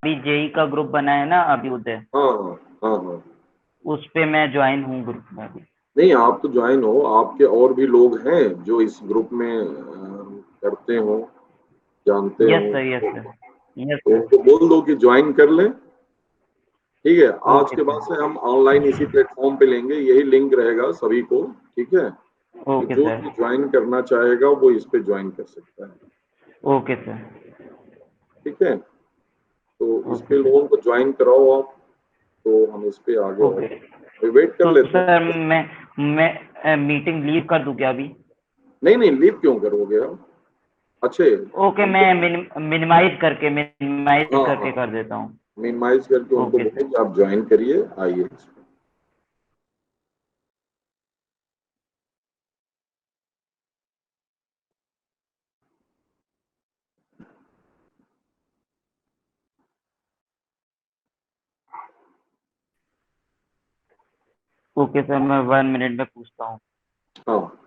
अभी जेई का ग्रुप बना है ना अभ्युदय, हाँ हाँ हाँ हाँ। उस पे मैं ज्वाइन हूँ ग्रुप में अभी। नहीं, आप तो ज्वाइन हो, आपके और भी लोग हैं जो इस ग्रुप में करते हो, जानते यस हो सर, यस तो, सर, यस उनको सर। बोल दो कि ज्वाइन कर लें। ठीक है, आज ओके के बाद सर। से हम ऑनलाइन इसी प्लेटफॉर्म पे लेंगे, यही लिंक रहेगा सभी को। ठीक है, तो ओके जो सर। भी ज्वाइन करना चाहेगा वो इस पे ज्वाइन कर सकता है। Okay sir. ठीक है, तो इस ओके पे सर। लोगों को ज्वाइन कराओ आप, तो हम इस पे आगे और ओके। वेट कर तो लेते हैं। सर मैं मीटिंग लीव कर दूं क्या अभी? नहीं नहीं, लीव क्यों करोगे आप? अच्छे ओके, उनको, मैं मिनिमाइज हाँ हाँ, करके कर देता हूँ। मिनिमाइज करके उनको ओके बोलो सर। कि आप ज्वाइन करिए, आइए। ओके सर, मैं 1 मिनट में पूछता हूँ। हाँ।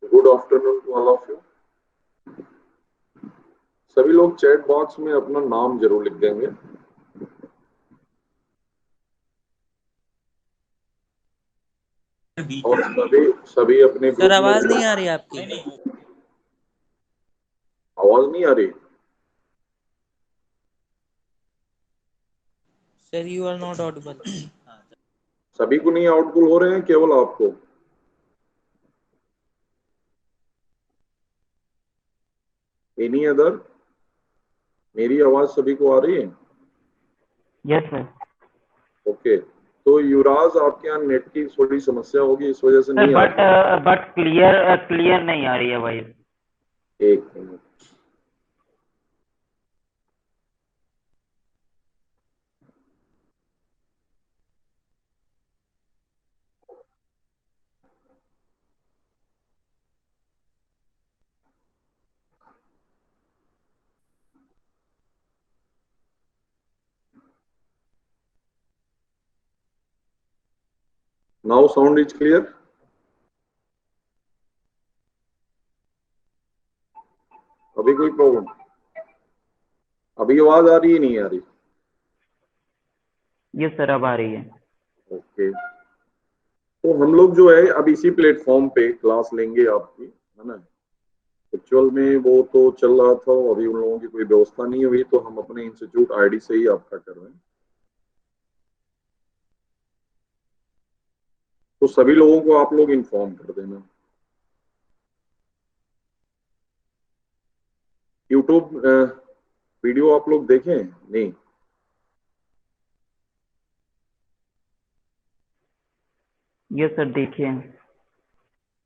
Good afternoon to all of you. सभी लोग चैट बॉक्स में अपना नाम जरूर लिख देंगे। और सभी सभी अपने सर ग्रुप में आवाज नहीं आ रही आपकी। आवाज नहीं आ रही? Sir you are not audible. सभी को नहीं आउटपुट हो रहे हैं, केवल आपको? Any other? मेरी आवाज सभी को आ रही है? Yes sir. ओके, तो युवराज आपके यहाँ नेट की थोड़ी समस्या होगी, इस वजह से सर नहीं आ रही। बट क्लियर क्लियर नहीं आ रही है भाई। एक minute. Now sound is clear? अभी कोई प्रॉब्लम? अभी आवाज आ रही है, नहीं आ रही? यस सर, अब आ रही है। ओके, तो हम लोग जो है अब इसी प्लेटफॉर्म पे क्लास लेंगे आपकी, है ना। एक्चुअल में वो तो चल रहा था, अभी उन लोगों की कोई व्यवस्था नहीं हुई, तो हम अपने इंस्टीट्यूट आईडी से ही आपका कर रहे हैं। तो सभी लोगों को आप लोग इन्फॉर्म कर देना। यूट्यूब वीडियो आप लोग देखें? नहीं? यस सर, देखिए।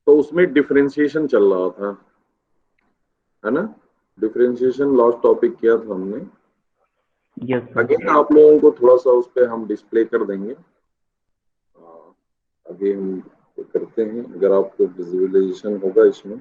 तो उसमें डिफरेंशिएशन चल रहा था, है ना। डिफरेंशिएशन लास्ट टॉपिक किया था हमने। Yes sir. अगेन आप लोगों को थोड़ा सा उस पर हम डिस्प्ले कर देंगे। आगे हम करते हैं, अगर आपको विजुअलाइजेशन होगा इसमें।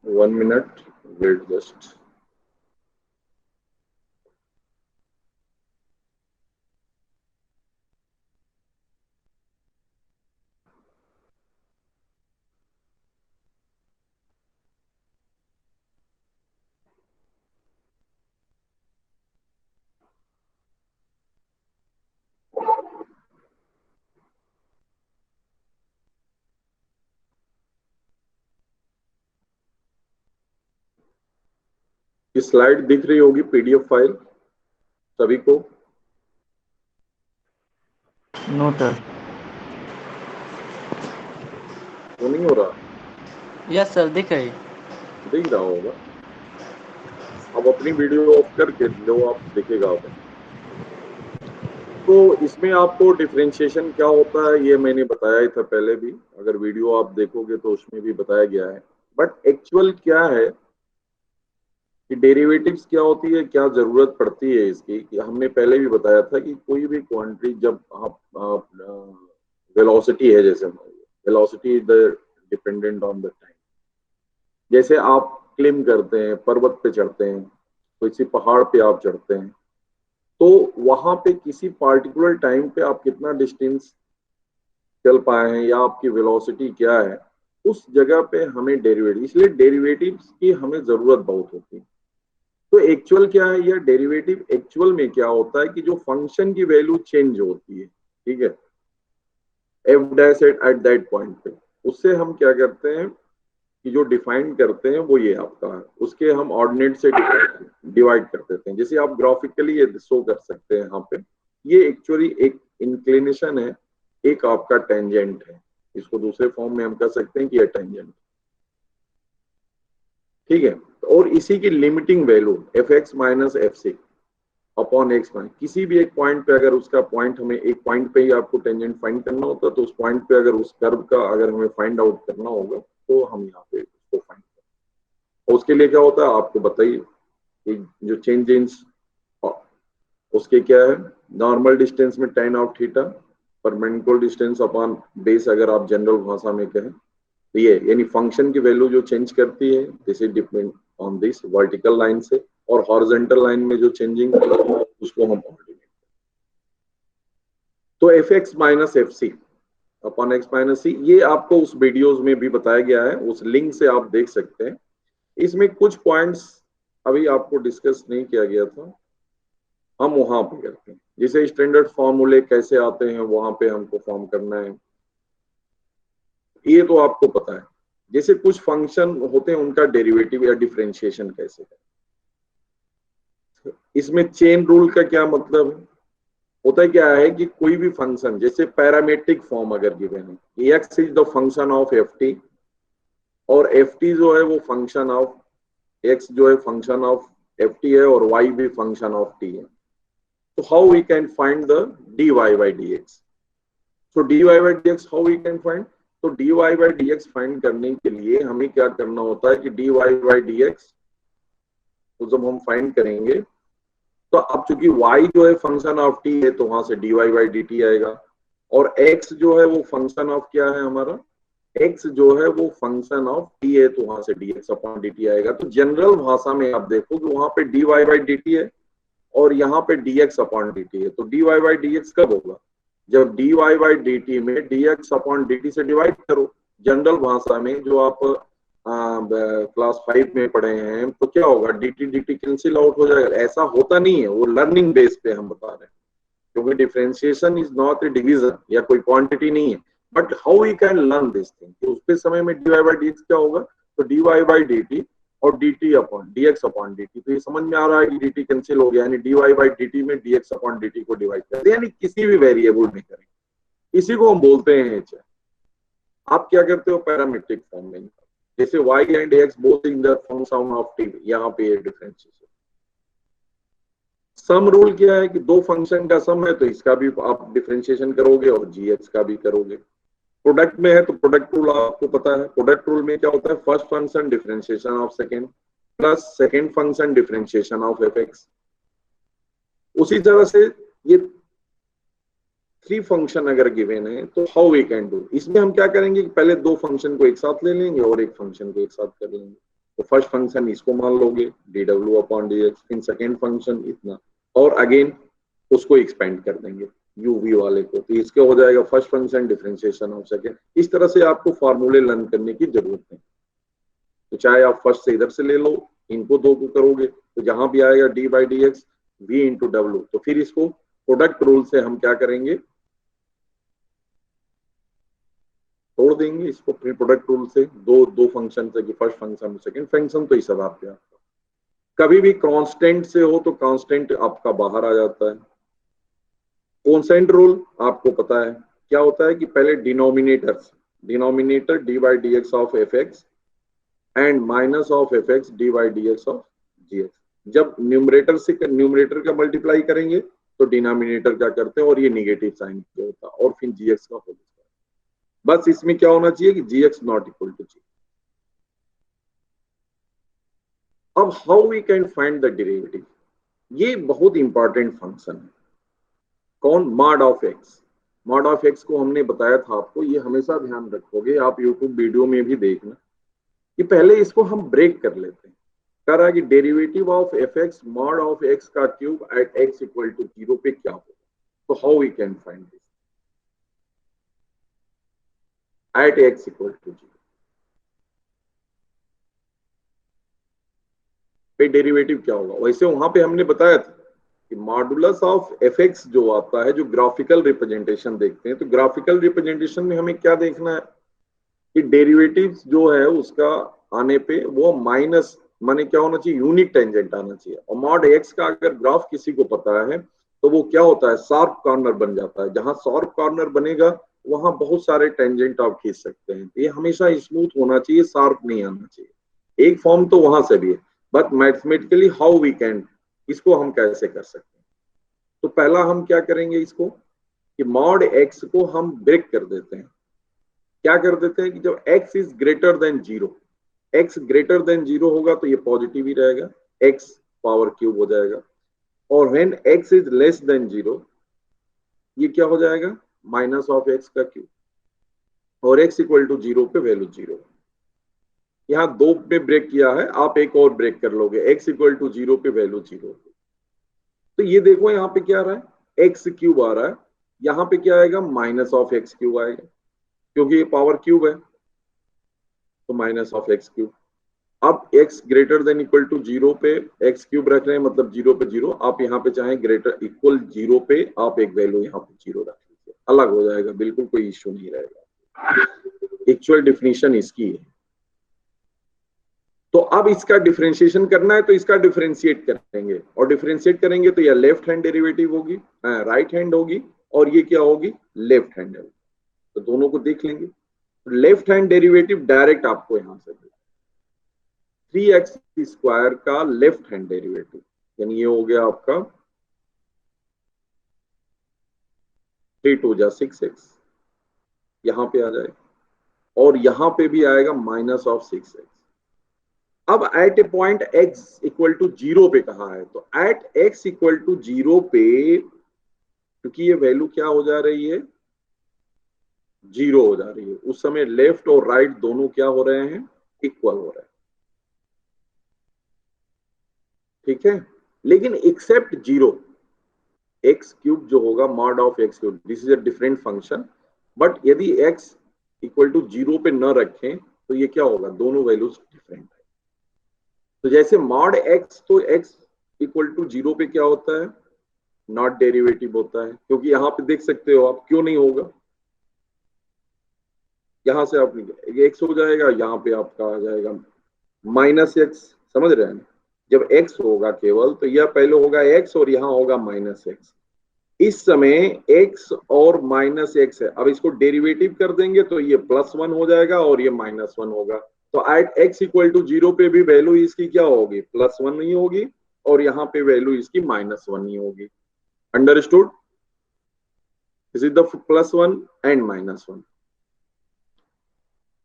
One minute wait just. ये स्लाइड दिख रही होगी, पीडीएफ फाइल सभी को? No sir. वो नहीं हो रहा? यस सर, दिख रही। दिख रहा होगा। अब अपनी वीडियो ऑफ करके लो, आप दिखेगा आप। तो इसमें आपको डिफरेंशिएशन क्या होता है ये मैंने बताया ही था पहले भी, अगर वीडियो आप देखोगे तो उसमें भी बताया गया है। बट एक्चुअल क्या है कि डेरिवेटिव्स क्या होती है, क्या जरूरत पड़ती है इसकी, कि हमने पहले भी बताया था कि कोई भी क्वांटिटी जब आप वेलोसिटी है, जैसे velocity is the dependent on the time. जैसे आप क्लिम करते हैं, पर्वत पे चढ़ते हैं, किसी पहाड़ पे आप चढ़ते हैं, तो वहां पे किसी पार्टिकुलर टाइम पे आप कितना डिस्टेंस चल पाए हैं या आपकी वेलोसिटी क्या है, उस जगह पे हमें डेरिवेटिव, इसलिए डेरिवेटिव्स की हमें जरूरत बहुत होती है। तो एक्चुअल क्या है, यह डेरिवेटिव एक्चुअल में क्या होता है कि जो फंक्शन की वैल्यू चेंज होती है, ठीक है, F dash at that point पे, उससे हम क्या करते हैं कि जो डिफाइन करते हैं वो ये आपका है, उसके हम ऑर्डिनेट से डिवाइड कर देते हैं। जैसे आप ग्राफिकली ये शो कर सकते हैं यहाँ पे, ये एक्चुअली एक इंक्लिनेशन है, एक आपका टेंजेंट है। इसको दूसरे फॉर्म में हम कह सकते हैं कि ये टेंजेंट, ठीक है। और इसी की limiting value f x minus F C upon x minus, किसी भी एक पॉइंट पे अगर उसका पॉइंट, हमें एक पॉइंट पे ही आपको टेंजेंट फाइंड करना होता है, तो उस पॉइंट पे अगर उस कर्व का अगर हमें फाइंड आउट करना होगा तो हम यहाँ पे उसको फाइंड करें। उसके लिए क्या होता है आपको बताइए कि जो चेंज इन उसके क्या है, नॉर्मल डिस्टेंस में tan of theta, perpendicular distance upon base, अगर आप जनरल भाषा में कहें तो ये यानी फंक्शन की वैल्यू जो चेंज करती है, this is depend on this vertical line से, और हॉरिजॉन्टल लाइन में जो चेंजिंग उसको हम ऑर्डिनेट। तो F x minus F C upon x minus C, ये आपको उस वीडियोज में भी बताया गया है, उस लिंक से आप देख सकते हैं। इसमें कुछ पॉइंट्स अभी आपको डिस्कस नहीं किया गया था, हम वहां पे करते हैं। जैसे स्टैंडर्ड फॉर्मूले कैसे आते हैं, वहां पे हमको फॉर्म करना है, ये तो आपको पता है। जैसे कुछ फंक्शन होते हैं उनका डेरिवेटिव या डिफरेंशिएशन कैसे है, इसमें चेन रूल का क्या मतलब है, होता क्या है कि कोई भी फंक्शन जैसे पैरामेट्रिक फॉर्म अगर गिवन है, x is the function of F T और एफ टी जो है वो फंक्शन ऑफ एक्स जो है फंक्शन ऑफ एफ टी है और वाई भी फंक्शन ऑफ टी है, तो how we can find the D Y by D X. So D Y by D X how we can find, तो D Y by D X find करने के लिए हमें क्या करना होता है कि D Y by D X तो जब हम फाइंड करेंगे तो अब चूंकि y जो है फंक्शन ऑफ t है तो वहां से dy बाई डी टी आएगा, और x जो है वो फंक्शन ऑफ क्या है हमारा, x जो है वो फंक्शन ऑफ t है तो वहां से dx अपॉन dt आएगा। तो जनरल भाषा में आप देखो कि वहां पे dy बाई dt है और यहाँ पे dx अपॉन dt है, तो dy बाई dx कब होगा, जब dy बाई dt में dx अपॉन dt से डिवाइड करो। जनरल भाषा में जो आप क्लास 5 में पढ़े हैं तो क्या होगा, dt dt कैंसिल आउट हो जाएगा। ऐसा होता नहीं है, वो लर्निंग बेस पे हम बता रहे हैं, क्योंकि differentiation is not a division या कोई क्वांटिटी नहीं है, but how we can learn this thing. उसके समय में dy बाई dx क्या होगा, तो dy बाई dt और dt upon dx upon dt, तो ये समझ में आ रहा है कि dt कैंसिल हो गया, यानी dy बाई dt में dx अपॉन dt को डिवाइड कर दे, यानी किसी भी वेरिएबल में करें, इसी को हम बोलते हैं h। आप क्या करते हो पैरामीट्रिक फॉर्म में, जैसे y and x both in the function of t, यहाँ पे ये डिफरेंशिएशन। सम रूल क्या है कि दो फंक्शन का सम है तो इसका भी आप डिफरेंशिएशन करोगे और gx का भी करोगे। प्रोडक्ट में है तो प्रोडक्ट रूल आपको पता है, प्रोडक्ट रूल में क्या होता है, first function differentiation of second plus second function differentiation of fx। उसी तरह से ये थ्री फंक्शन अगर गिवन है तो हाउ वी कैन डू, इसमें हम क्या करेंगे कि पहले दो फंक्शन को एक साथ ले लेंगे और एक फंक्शन को एक साथ कर लेंगे। तो फर्स्ट फंक्शन इसको मान लोगे dw अपॉन dx, फिर सेकेंड फंक्शन इतना, और अगेन उसको एक्सपेंड कर देंगे uv वाले को, तो इसके हो जाएगा first function differentiation of second. इस तरह से आपको फॉर्मूले लर्न करने की जरूरत है। तो चाहे आप फर्स्ट से इधर से ले लो, इनको दो को करोगे तो जहां भी आएगा d by D x v into डब्ल्यू, तो फिर इसको प्रोडक्ट रूल से हम क्या करेंगे, तोड़ देंगे इसको, फिर प्रोडक्ट रूल से दो फंक्शन से कि फर्स्ट फंक्शन सेकंड फंक्शन, तो इस आधार पे आपका कभी भी कांस्टेंट से हो तो कांस्टेंट आपका बाहर आ जाता है। कॉन्सेंट रूल आपको पता है क्या होता है कि पहले denominator d by D x of F x and minus of F x d by D x of g x. जब न्यूमरेटर से न्यूमरेटर का मल्टीप्लाई करेंगे तो डिनोमिनेटर क्या करते हैं और ये निगेटिव साइन होता है और फिर जी एक्स का होल स्क्वायर। बस इसमें क्या होना चाहिए कि g x not equal to g. अब how we can find the derivative, ये बहुत इंपॉर्टेंट फंक्शन है। कौन, mod of x. Mod of x को हमने बताया था आपको, ये हमेशा ध्यान रखोगे, आप यूट्यूब वीडियो में भी देखना कि पहले इसको हम ब्रेक कर लेते हैं। कह रहा है कि derivative of F X mod of X का cube at X equal to 0 पे क्या होगा, तो how we can find this at X equal to 0 पे डेरिवेटिव क्या होगा। वैसे वहां पे हमने बताया था कि मॉडुलस ऑफ एफ एक्स जो आता है, जो ग्राफिकल रिप्रेजेंटेशन देखते हैं, तो ग्राफिकल रिप्रेजेंटेशन में हमें क्या देखना है कि डेरिवेटिव जो है उसका आने पे वो माइनस माने क्या होना चाहिए, यूनिट टेंजेंट आना चाहिए। और मॉड एक्स का अगर ग्राफ किसी को पता है तो वो क्या होता है, शार्प कॉर्नर बन जाता है। जहां शार्प कॉर्नर बनेगा वहां बहुत सारे टेंजेंट आप खींच सकते हैं। ये हमेशा स्मूथ होना चाहिए, शार्प नहीं आना चाहिए। एक फॉर्म तो वहां से भी है, but mathematically how we can, इसको हम कैसे कर सकते हैं। तो पहला हम क्या करेंगे इसको कि मॉड एक्स को हम ब्रेक कर देते हैं। क्या कर देते हैं कि जब x is greater than 0, x greater then 0 होगा तो ये पॉजिटिव ही रहेगा, x पावर क्यूब हो जाएगा। और when x is less than 0 ये क्या हो जाएगा, माइनस ऑफ x का क्यूब, और x इक्वल टू 0 पे वैल्यू 0। यहाँ दो पे ब्रेक किया है, आप एक और ब्रेक कर लोगे, x इक्वल टू 0 पे वैल्यू 0। तो ये देखो यहाँ पे क्या आ रहा है, x क्यूब आ रहा है, यहाँ पे क्या आएगा, माइनस ऑफ x क्यूब आएगा, क्योंकि ये पावर क्यूब है तो माइनस ऑफ एक्स क्यूब। अब x greater than equal to 0 पे x क्यूब रख रहे हैं, मतलब 0 पे 0, आप यहाँ पे चाहें ग्रेटर इक्वल 0 पे आप एक वैल्यू यहाँ पे 0 रख लीजिए, अलग हो जाएगा, बिल्कुल कोई इश्यू नहीं रहेगा। एक्चुअल डिफिनीशन इसकी है। तो अब इसका डिफरेंशिएशन करना है तो इसका डिफरेंशिएट करेंगे, और डिफरेंशिएट करेंगे तो यह लेफ्ट हैंड डेरिवेटिव होगी, राइट हैंड होगी, और ये क्या होगी, लेफ्ट हैंड होगी। तो दोनों को देख लेंगे। लेफ्ट हैंड डेरिवेटिव डायरेक्ट आपको यहां से 3x स्क्वायर का लेफ्ट हैंड डेरिवेटिव, यानी ये हो गया आपका 3 2 जा 6x, यहां पे आ जाएगा, और यहां पे भी आएगा माइनस ऑफ 6x। अब at a point x equal to 0 पे कहा है, तो एट x इक्वल टू 0 पे, क्योंकि ये वैल्यू क्या हो जा रही है, 0 हो जा रही है, उस समय लेफ्ट और राइट दोनों क्या हो रहे हैं, इक्वल हो रहे हैं, ठीक है। लेकिन एक्सेप्ट 0, एक्स क्यूब जो होगा mod of x cube, this is a different function, but यदि x इक्वल टू 0 पे न रखें तो ये क्या होगा, दोनों वैल्यूज डिफरेंट है। तो जैसे मॉड x, तो x इक्वल टू 0 पे क्या होता है, नॉट डेरिवेटिव होता है, क्योंकि यहां पे देख सकते हो आप क्यों नहीं होगा, यहां से आप x हो जाएगा, यहाँ पे आपका आ जाएगा माइनस एक्स, समझ रहे हैं। जब x होगा केवल तो यह पहले होगा x और यहाँ होगा माइनस एक्स। इस समय x और माइनस एक्स है, अब इसको डेरिवेटिव कर देंगे तो ये +1 हो जाएगा और ये -1 होगा। तो एट x इक्वल टू 0 पे भी वैल्यू इसकी क्या होगी, +1 नहीं होगी, और यहाँ पे वैल्यू इसकी -1 नहीं होगी। Understood, this is the +1 and -1।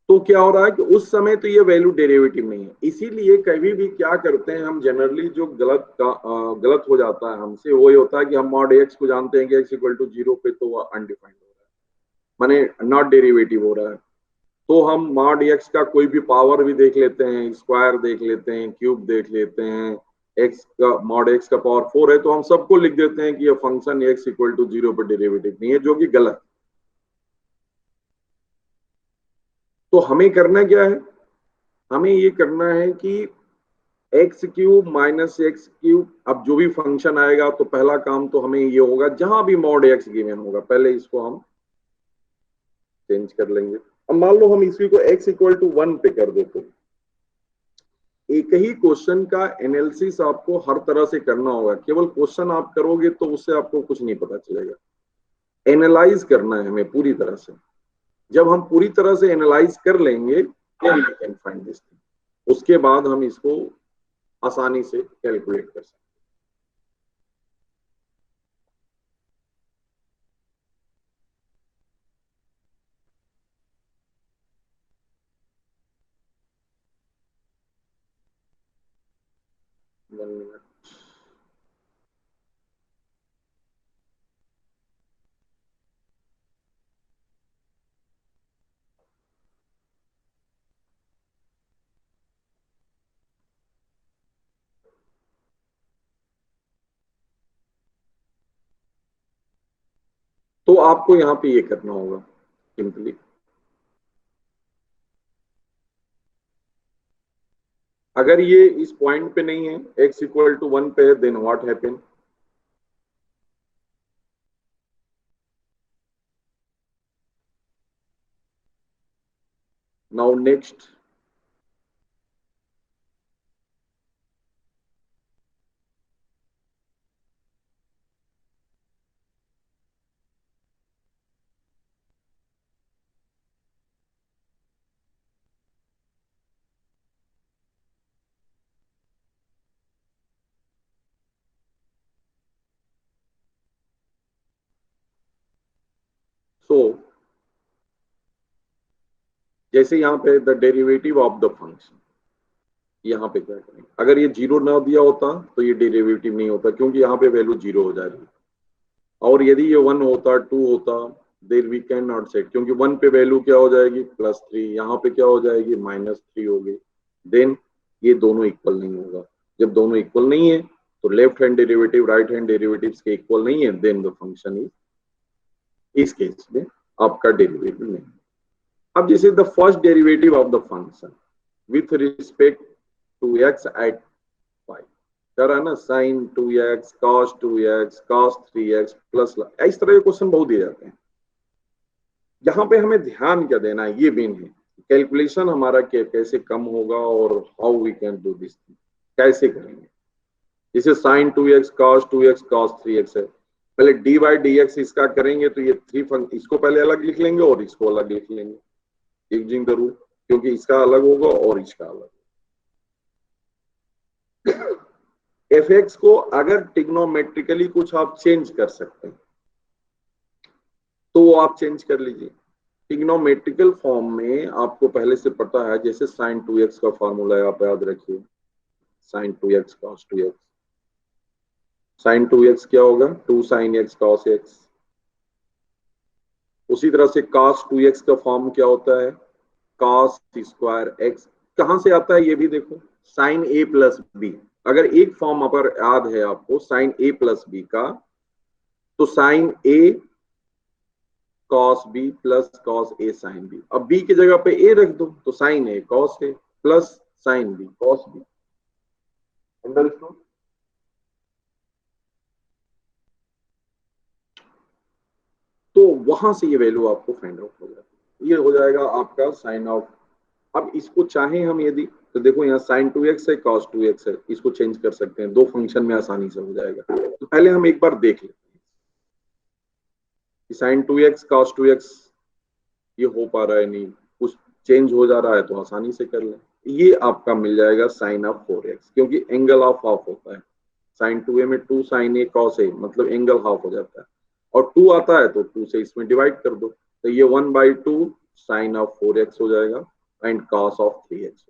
तो क्या हो रहा है कि उस समय तो ये वैल्यू डेरिवेटिव नहीं है, इसीलिए कभी भी क्या करते हैं हम जनरली, जो गलत हो जाता है हमसे वो ये होता है कि हम मॉड एक्स को जानते हैं कि x इक्वल टू 0 पे तो वह अनडिफाइंड हो रहा है, माने नॉट डेरिवेटिव हो रहा है, तो हम मॉड एक्स का कोई भी पावर भी देख लेते हैं, स्क्वायर देख लेते हैं, क्यूब देख लेते हैं, एक्स का मॉड एक्स का पावर 4 है, तो हम सबको लिख देते हैं कि ये फंक्शन x इक्वल टू 0 पर डेरिवेटिव नहीं है, जो कि गलत। तो हमें करना क्या है, हमें ये करना है कि x cube minus x cube, अब जो भी फंक्शन आएगा तो पहला काम तो हमें ये होगा, जहां भी मॉड एक्स गिवन होगा पहले इसको हम चेंज कर लेंगे। अब मान लो हम इसी को x इक्वल टू 1 पे कर देते, एक ही क्वेश्चन का एनालिसिस आपको हर तरह से करना होगा, केवल क्वेश्चन आप करोगे तो उससे आपको कुछ नहीं पता चलेगा, एनालाइज करना है हमें पूरी तरह से। जब हम पूरी तरह से एनालाइज कर लेंगे then we can find this thing, उसके बाद हम इसको आसानी से कैलकुलेट कर सकते हैं। 1 मिनट, तो आपको यहाँ पे ये करना होगा सिंपली, अगर ये इस पॉइंट पे नहीं है, x इक्वल टू 1 पे है, then what happen, now next, so जैसे यहाँ पे the derivative of the function, यहाँ पे क्या करेंगे, अगर ये 0 ना दिया होता तो ये डेरिवेटिव नहीं होता, क्योंकि यहाँ पे वैल्यू 0 हो जा रही है, और यदि ये 1 होता 2 होता, there we can not set, क्योंकि 1 पे वैल्यू क्या हो जाएगी, +3, यहाँ पे क्या हो जाएगी, -3 होगी, देन ये दोनों इक्वल नहीं होगा। जब दोनों इक्वल नहीं है तो left hand derivative right hand derivative के इक्वल नहीं है, देन द फंक्शन इज, इस केस में आपका डेरिवेटिव नहीं। अब जैसे the first derivative of the function with respect to x at five, कर रहा है ना, sign 2x cos 2x cos 3x plus, इस तरह के क्वेश्चन बहुत दिए जाते हैं। यहाँ पे हमें ध्यान क्या देना है, ये मेन है, कैलकुलेशन हमारा कैसे कम होगा और how we can do this, कैसे करेंगे। जैसे sign 2x cos 2x cos 3x है, पहले डी बाई डी एक्स इसका करेंगे तो ये इसको पहले अलग लिख लेंगे और इसको अलग लिख लेंगे यूजिंग द रूल, क्योंकि इसका अलग होगा और इसका अलग। एफ एक्स को अगर टिग्नोमेट्रिकली कुछ आप चेंज कर सकते हैं तो वो आप चेंज कर लीजिए। टिग्नोमेट्रिकल फॉर्म में आपको पहले से पता है, जैसे साइन 2x का फॉर्मूला है, आप याद रखिए sign 2x cos 2x, sign 2x क्या होगा 2 sin x cos x। उसी तरह से cos 2x का फॉर्म क्या होता है cos स्क्वायर x। कहां से आता है ये भी देखो, साइन a प्लस बी। अगर एक फॉर्म अगर याद है आपको साइन a प्लस बी का, तो sine a cos b plus cos a sin b। अब b की जगह पे a रख दो तो sine a cos a plus sine b cos b। Understood? तो वहां से ये वैल्यू आपको फाइंड आउट हो जाती है, ये हो जाएगा आपका साइन ऑफ। अब इसको चाहे हम यदि, तो देखो यहाँ साइन 2x है cos 2x है, इसको चेंज कर सकते हैं, दो फंक्शन में आसानी से हो जाएगा। तो पहले हम एक बार देख लेते हैं कि साइन 2x cos 2x ये हो पा रहा है नहीं, कुछ चेंज हो जा रहा है तो आसानी से कर लें। ये आपका मिल जाएगा साइन ऑफ 4x, क्योंकि एंगल ऑफ हाफ होता है। साइन 2a में 2 sin a cos a, मतलब एंगल हाफ हो जाता है, और 2 आता है तो 2 से इसमें डिवाइड कर दो, तो ये 1/2 साइन ऑफ 4x हो जाएगा and cos of 3x।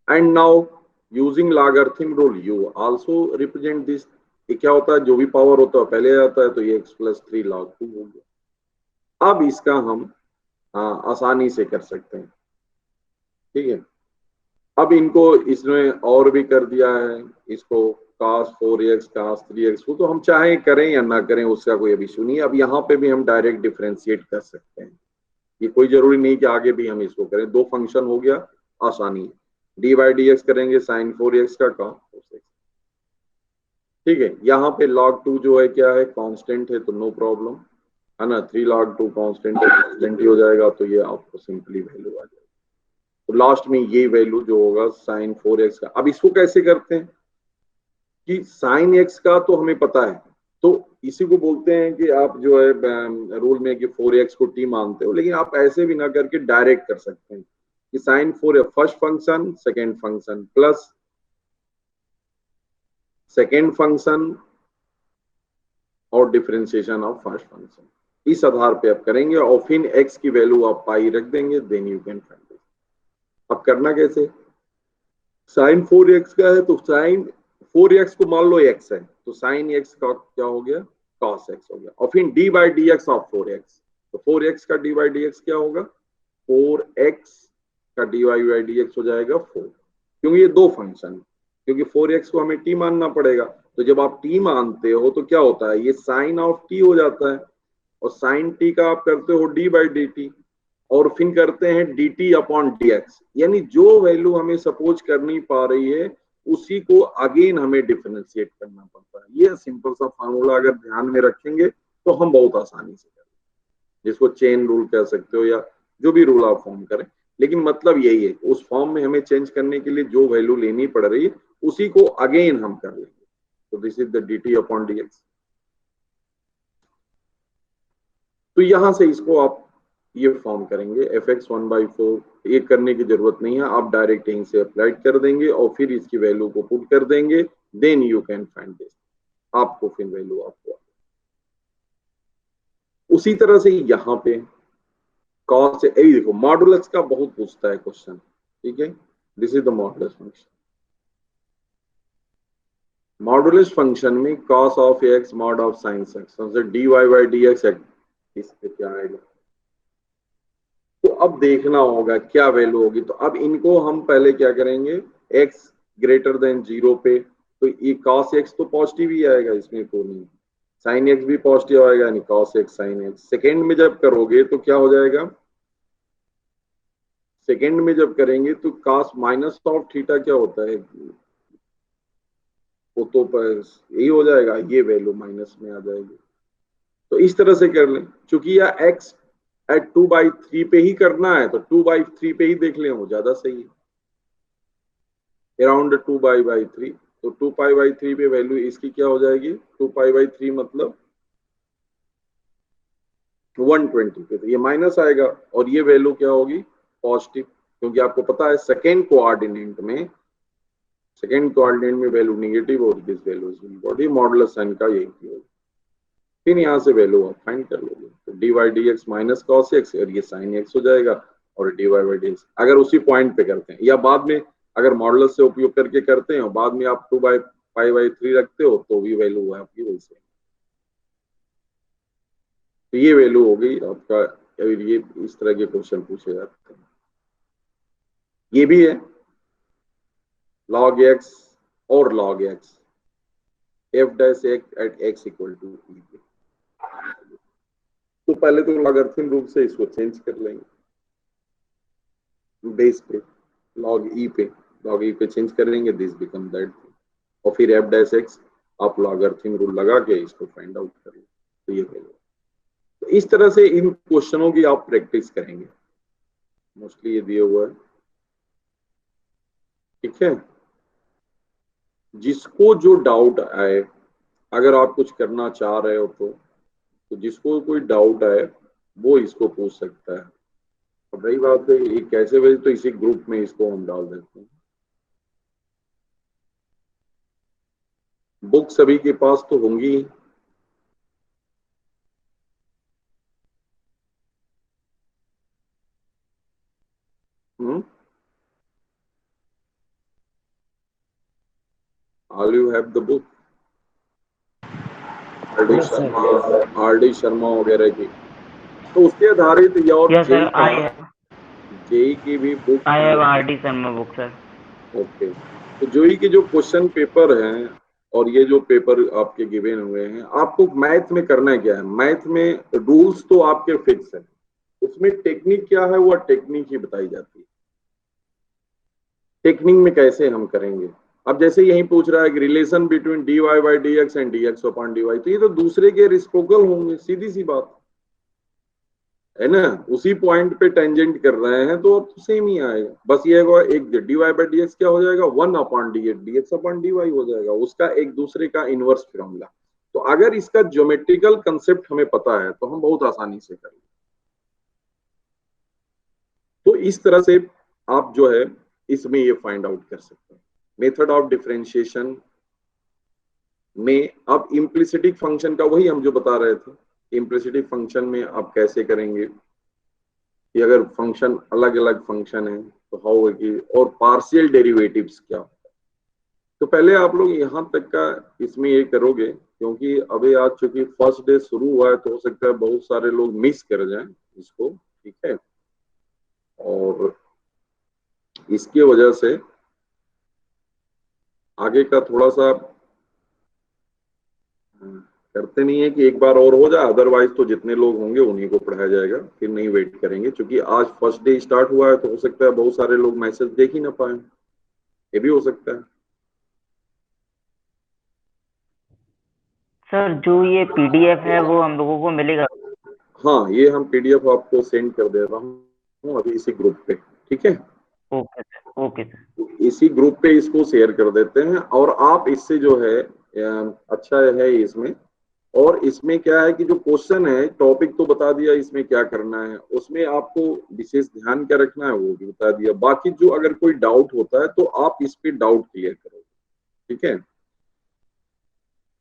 And now using logarithm rule you also represent this. ये क्या होता है, जो भी पावर होता है पहले आता है, तो ये x + 3 log 2 हो गया। अब इसका हम आसानी से कर सकते हैं, ठीक है। अब इनको इसने और भी कर दिया है, इसको cos 4x cos 3x को तो हम चाहे करें या ना करें उसका कोई अब इशू नहीं है। अब यहाँ पे भी हम डायरेक्ट डिफरेंशिएट कर सकते हैं, ये कोई जरूरी नहीं कि आगे भी हम इसको करें। दो फंक्शन हो गया, आसानी है। डी बाई डी एक्स करेंगे साइन 4x का cos 4x, ठीक है। यहाँ पे log 2 जो है क्या है कांस्टेंट है, तो नो प्रॉब्लम है ना, 3 log 2 कांस्टेंट है, कांस्टेंट ही हो जाएगा, तो ये आपको सिंपली वैल्यू आ जाएगी। तो लास्ट में ये वैल्यू जो होगा साइन 4x का। अब इसको कैसे करते हैं कि साइन x का तो हमें पता है, तो इसी को बोलते हैं कि आप जो है रूल में कि 4x को t मानते हो, लेकिन आप ऐसे भी ना करके डायरेक्ट कर सकते हैं कि sine 4 first function second function plus second function और डिफरेंशिएशन ऑफ फर्स्ट फंक्शन, इस आधार पे आप करेंगे और फिर x की वैल्यू आप पाई रख देंगे, then you can find it. अब करना कैसे, साइन 4x का है तो साइन 4x को मान लो x है, तो साइन x का क्या हो गया cos x हो गया, और फिर D by D x of 4x, तो 4x का डी बाई डी एक्स क्या होगा 4x का डी बाई डी एक्स हो जाएगा 4, क्योंकि ये दो फंक्शन, क्योंकि 4x को हमें t मानना पड़ेगा। तो जब आप t मानते हो तो क्या होता है, ये साइन ऑफ t हो जाता है, और साइन t का आप करते हो डी बाई डी टी, और फिर करते हैं dt अपॉन dx, यानी जो वैल्यू हमें सपोज करनी पा रही है उसी को अगेन हमें डिफरेंशिएट करना पड़ता है। ये सिंपल सा फार्मूला अगर ध्यान में रखेंगे तो हम बहुत आसानी से करें, जिसको चेन रूल कह सकते हो या जो भी रूल आप फॉर्म करें, लेकिन मतलब यही है उस फॉर्म में हमें चेंज करने के लिए जो वैल्यू लेनी पड़ रही है उसी को अगेन हम कर लेंगे। तो this is the dt upon dx। तो यहां से इसको आप ये फॉर्म करेंगे fx 1/4, ये करने की जरूरत नहीं है, आप डायरेक्ट यहीं से अप्लाइड कर देंगे और फिर इसकी वैल्यू को पुट कर देंगे, then you can find this, आपको फिर वैल्यू आपको। उसी तरह से यहाँ पे कॉस से देखो मॉडुलस का बहुत पूछता है क्वेश्चन, ठीक है। This is the modulus function. Modulus function में cos of x mod of sin x, तो dy बाई dx इस पे क्या आएगा, तो अब देखना होगा क्या वैल्यू होगी। तो अब इनको हम पहले क्या करेंगे, x ग्रेटर देन 0 पे, तो ये cos x तो पॉजिटिव ही आएगा, इसमें कोई नहीं, sin x भी पॉजिटिव आएगा, यानी cos x sin x। Second में जब करोगे तो क्या हो जाएगा, सेकेंड में जब करेंगे तो cos माइनस ऑफ थीटा क्या होता है, वो तो यही हो जाएगा, ये वैल्यू माइनस में आ जाएगी। तो इस तरह से कर लें, चूंकि यह x एट 2/3 पे ही करना है तो 2/3 पे ही देख लें, वो ज्यादा सही है, अराउंड 2/3। तो 2π/3 पे वैल्यू इसकी क्या हो जाएगी, 2π/3 मतलब 120 पे, तो ये माइनस आएगा और ये वैल्यू क्या होगी, पॉजिटिव, क्योंकि आपको पता है सेकेंड कोऑर्डिनेट में वैल्यू नेगेटिव और this value is body modulus sine का यही होगा। फिर यहाँ से वैल्यू आप फाइंड कर लोगे, तो dy/dx माइनस cos x और ये sin x हो जाएगा, और dy/dx अगर उसी पॉइंट पे करते हैं या बाद में अगर मॉडुलस से उपयोग करके करते हैं और बाद में आप 2/π/3 रखते हो तो भी वैल्यू है आपकी वैसे। तो ये वैल्यू हो गई आपका, ये इस तरह के क्वेश्चन पूछे जाते हैं। ये भी है log x और log x f' at x equal to e पे। तो पहले तो लॉगरिथम रूप से इसको चेंज कर लेंगे बेस पे, log e पे चेंज करेंगे, दिस बिकम दैट, और फिर f' आप लॉगरिथम रूल लगा के इसको फाइंड आउट कर लो, तो ये वैल्यू। तो इस तरह से इन क्वेश्चनों की आप प्रैक्टिस करेंगे, मोस्टली ये दिया हुआ है, ठीक है। जिसको जो डाउट आए, अगर आप कुछ करना चाह रहे हो तो जिसको कोई डाउट आए वो इसको पूछ सकता है। अब रही बात है ये कैसे भेज, तो इसी ग्रुप में इसको हम डाल देते हैं। बुक सभी के पास तो होंगी, all you have the book, R D Sharma वगैरह की, तो उसके आधारित या और यस सर, जेई की भी book, I have RD. Sharma book sir. Okay. तो जेई के जो क्वेश्चन पेपर हैं और ये जो पेपर आपके गिवन हुए हैं, आपको मैथ में करना क्या है, मैथ में रूल्स तो आपके फिक्स है, उसमें टेक्निक क्या है वो टेक्निक ही बताई जाती है। टेक्निक में कैसे हम करेंगे, अब जैसे यही पूछ रहा है कि relation between dy/dx and dx/dy, तो ये तो दूसरे के रिस्पोकल होंगे, सीधी सी बात है ना, उसी पॉइंट पे टेंजेंट कर रहे हैं तो अब सेम ही आएगा, बस ये एक dy/dx क्या हो जाएगा 1/dx, dx/dy हो जाएगा, उसका एक दूसरे का इनवर्स फॉर्मूला। तो अगर इसका ज्योमेट्रिकल कंसेप्ट हमें पता है तो हम बहुत आसानी से करेंगे। तो इस तरह से आप जो है इसमें ये फाइंड आउट कर सकते हैं। मेथड ऑफ डिफरेंशिएशन में अब इम्प्लिसिटिक फंक्शन का वही हम जो बता रहे थे, इम्प्लिसिटिक फंक्शन में आप कैसे करेंगे कि अगर फंक्शन अलग अलग फंक्शन है तो हाउ होगी, और पार्शियल डेरिवेटिव्स क्या होता है। तो पहले आप लोग यहाँ तक का इसमें ये करोगे, क्योंकि अभी आज चूंकि फर्स्ट डे शुरू हुआ है तो हो सकता है बहुत सारे लोग मिस कर जाएं इसको, ठीक है, और इसकी वजह से आगे का थोड़ा सा करते नहीं है कि एक बार और हो जाए, अदरवाइज तो जितने लोग होंगे उन्हीं को पढ़ाया जाएगा, फिर नहीं वेट करेंगे, क्योंकि आज फर्स्ट डे स्टार्ट हुआ है तो हो सकता है बहुत सारे लोग मैसेज देख ही ना पाए, ये भी हो सकता है। सर जो ये पीडीएफ है वो हम लोगों को मिलेगा? हाँ, ये हम पीडीएफ आपको सेंड कर दे रहा हूँ अभी इसी ग्रुप पे, ठीक है। Okay sir, okay sir. तो इसी ग्रुप पे इसको शेयर कर देते हैं, और आप इससे जो है अच्छा है इसमें, और इसमें क्या है कि जो क्वेश्चन है टॉपिक तो बता दिया, इसमें क्या करना है उसमें आपको विशेष ध्यान क्या रखना है वो भी बता दिया, बाकी जो अगर कोई डाउट होता है तो आप इस पे डाउट क्लियर करोगे, ठीक है,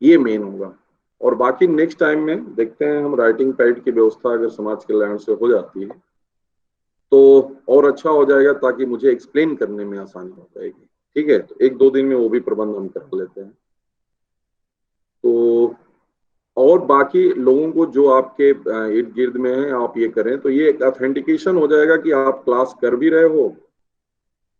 ये मेन होगा। और बाकी नेक्स्ट टाइम में देखते हैं हम राइटिंग पैड की व्यवस्था अगर समाज कल्याण से हो जाती है तो और अच्छा हो जाएगा, ताकि मुझे एक्सप्लेन करने में आसानी हो जाएगी, ठीक है। तो 1-2 दिन में वो भी प्रबंध हम कर लेते हैं। तो और बाकी लोगों को जो आपके इर्द गिर्द में है आप ये करें, तो ये एक ऑथेंटिकेशन हो जाएगा कि आप क्लास कर भी रहे हो,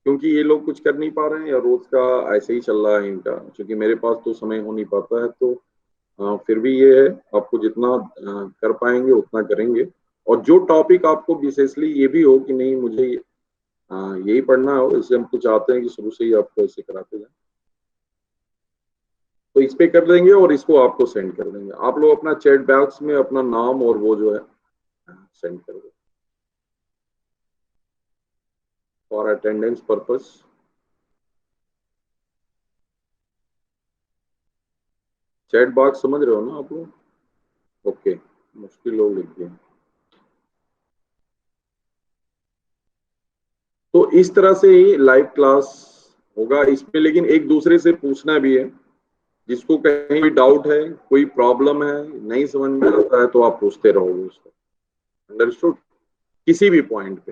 क्योंकि ये लोग कुछ कर नहीं पा रहे हैं या रोज का ऐसे ही चल रहा है इनका, क्योंकि मेरे पास तो समय हो नहीं पाता है, तो फिर भी ये है आपको जितना कर पाएंगे उतना करेंगे। और जो टॉपिक आपको विशेषली ये भी हो कि नहीं मुझे यही पढ़ना हो, इससे हम तो चाहते हैं कि शुरू से ही आपको ऐसे कराते जाए, तो इस पे कर देंगे और इसको आपको सेंड कर देंगे। आप लोग अपना चैट बॉक्स में अपना नाम और वो जो है सेंड कर देंगे। For attendance purpose. Chat box समझ रहे हो ना आप लोग? ओके, मुश्किल लोग लिख दिए। तो इस तरह से ही लाइव क्लास होगा इसमें, लेकिन एक दूसरे से पूछना भी है। जिसको कहीं भी डाउट है, कोई प्रॉब्लम है, नहीं समझ में आता है, तो आप पूछते रहोगे उसको। अंडरस्टूड? किसी भी पॉइंट पे।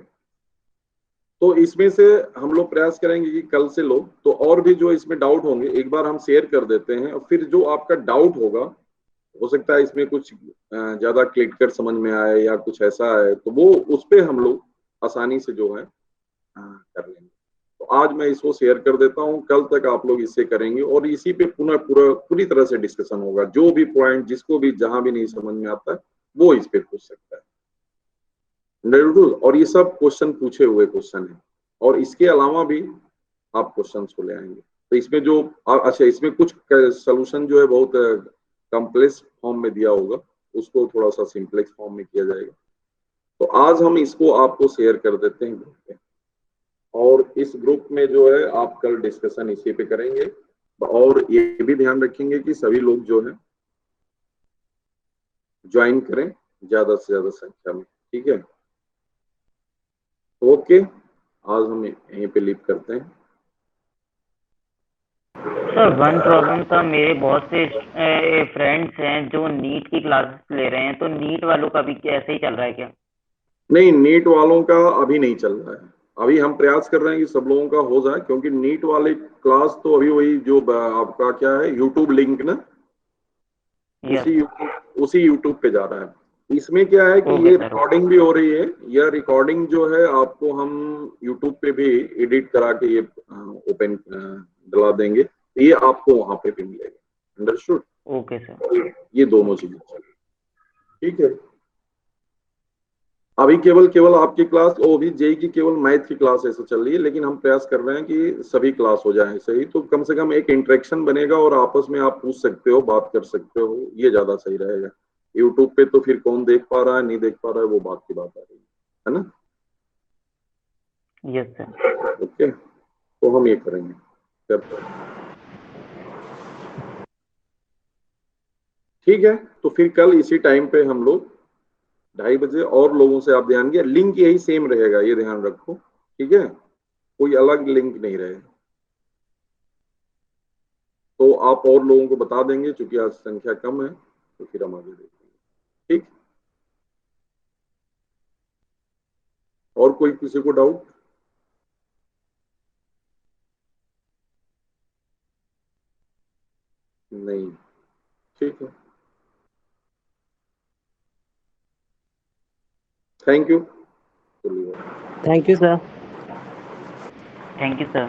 तो इसमें से हम लोग प्रयास करेंगे कि कल से लो, तो और भी जो इसमें डाउट होंगे एक बार हम शेयर कर देते हैं, और फिर जो आपका डाउट होगा, हो सकता है इसमें कुछ ज्यादा क्लिक कर समझ में आए या कुछ ऐसा है, तो वो उस पे हम लोग आसानी से जो है कर लेंगे। तो आज मैं इसको शेयर कर देता हूँ, कल तक आप लोग इससे करेंगे और इसी पे पुनः पूरी तरह से डिस्कशन होगा। जो भी पॉइंट जिसको भी जहां भी नहीं समझ में आता है वो इस पे पूछ सकता है। बिल्कुल, और ये सब क्वेश्चन पूछे हुए क्वेश्चन है, और इसके अलावा भी आप क्वेश्चन को ले आएंगे। तो इसमें जो अच्छा, इसमें कुछ सोल्यूशन जो है बहुत कॉम्प्लेक्स फॉर्म में दिया होगा, उसको थोड़ा सा सिंप्लेक्स फॉर्म में किया जाएगा। तो आज हम इसको आपको शेयर कर देते हैं ग्रुप पे, और इस ग्रुप में जो है आप कल डिस्कशन इसी पे करेंगे। और ये भी ध्यान रखेंगे कि सभी लोग जो है ज्वाइन करें ज्यादा से ज्यादा संख्या में, ठीक है? ओके, आज हम यहीं पे लीव करते हैं। सर वन प्रॉब्लम था, मेरे बहुत से फ्रेंड्स हैं जो नीट की क्लासेस ले रहे हैं, तो नीट वालों का भी कैसे ही चल रहा है क्या? नहीं, नीट वालों का अभी नहीं चल रहा है। अभी हम प्रयास कर रहे हैं कि सब लोगों का हो जाए, क्योंकि नीट वाले क्लास तो अभी वही जो आपका क्या है, यूट्यूब लिंक ना, यस। उसी यूट्यूब पे जा रहा है। इसमें क्या है कि ओके ये सर। रिकॉर्डिंग भी हो रही है। यह रिकॉर्डिंग जो है आपको हम यूट्यूब पे भी एडिट करा के ये ओपन दिला देंगे, तो ये आपको वहां पे भी मिलेगा। अंडरस्टूड? Okay sir. ये दोनों चीजें चलेंगी, ठीक है? अभी केवल केवल आपकी क्लास, वो भी जेई की केवल मैथ की क्लास ऐसे चल रही है, लेकिन हम प्रयास कर रहे हैं कि सभी क्लास हो जाए सही, तो कम से कम एक इंटरेक्शन बनेगा और आपस में आप पूछ सकते हो, बात कर सकते हो, ये ज्यादा सही रहेगा। यूट्यूब पे तो फिर कौन देख पा रहा है नहीं देख पा रहा है, वो बात की बात आ रही है ना? Yes sir. ओके, तो हम ये करेंगे, करते हैं। ठीक है, तो फिर कल इसी टाइम पे हम लोग 2:30 बजे, और लोगों से आप ध्यान दिया, लिंक यही सेम रहेगा, ये ध्यान रखो, ठीक है? कोई अलग लिंक नहीं रहेगा। तो आप और लोगों को बता देंगे, क्योंकि आज संख्या कम है, तो फिर हम आगे देखेंगे। ठीक? और कोई किसी को डाउट? नहीं, ठीक है। Thank you. Thank you sir. Thank you sir.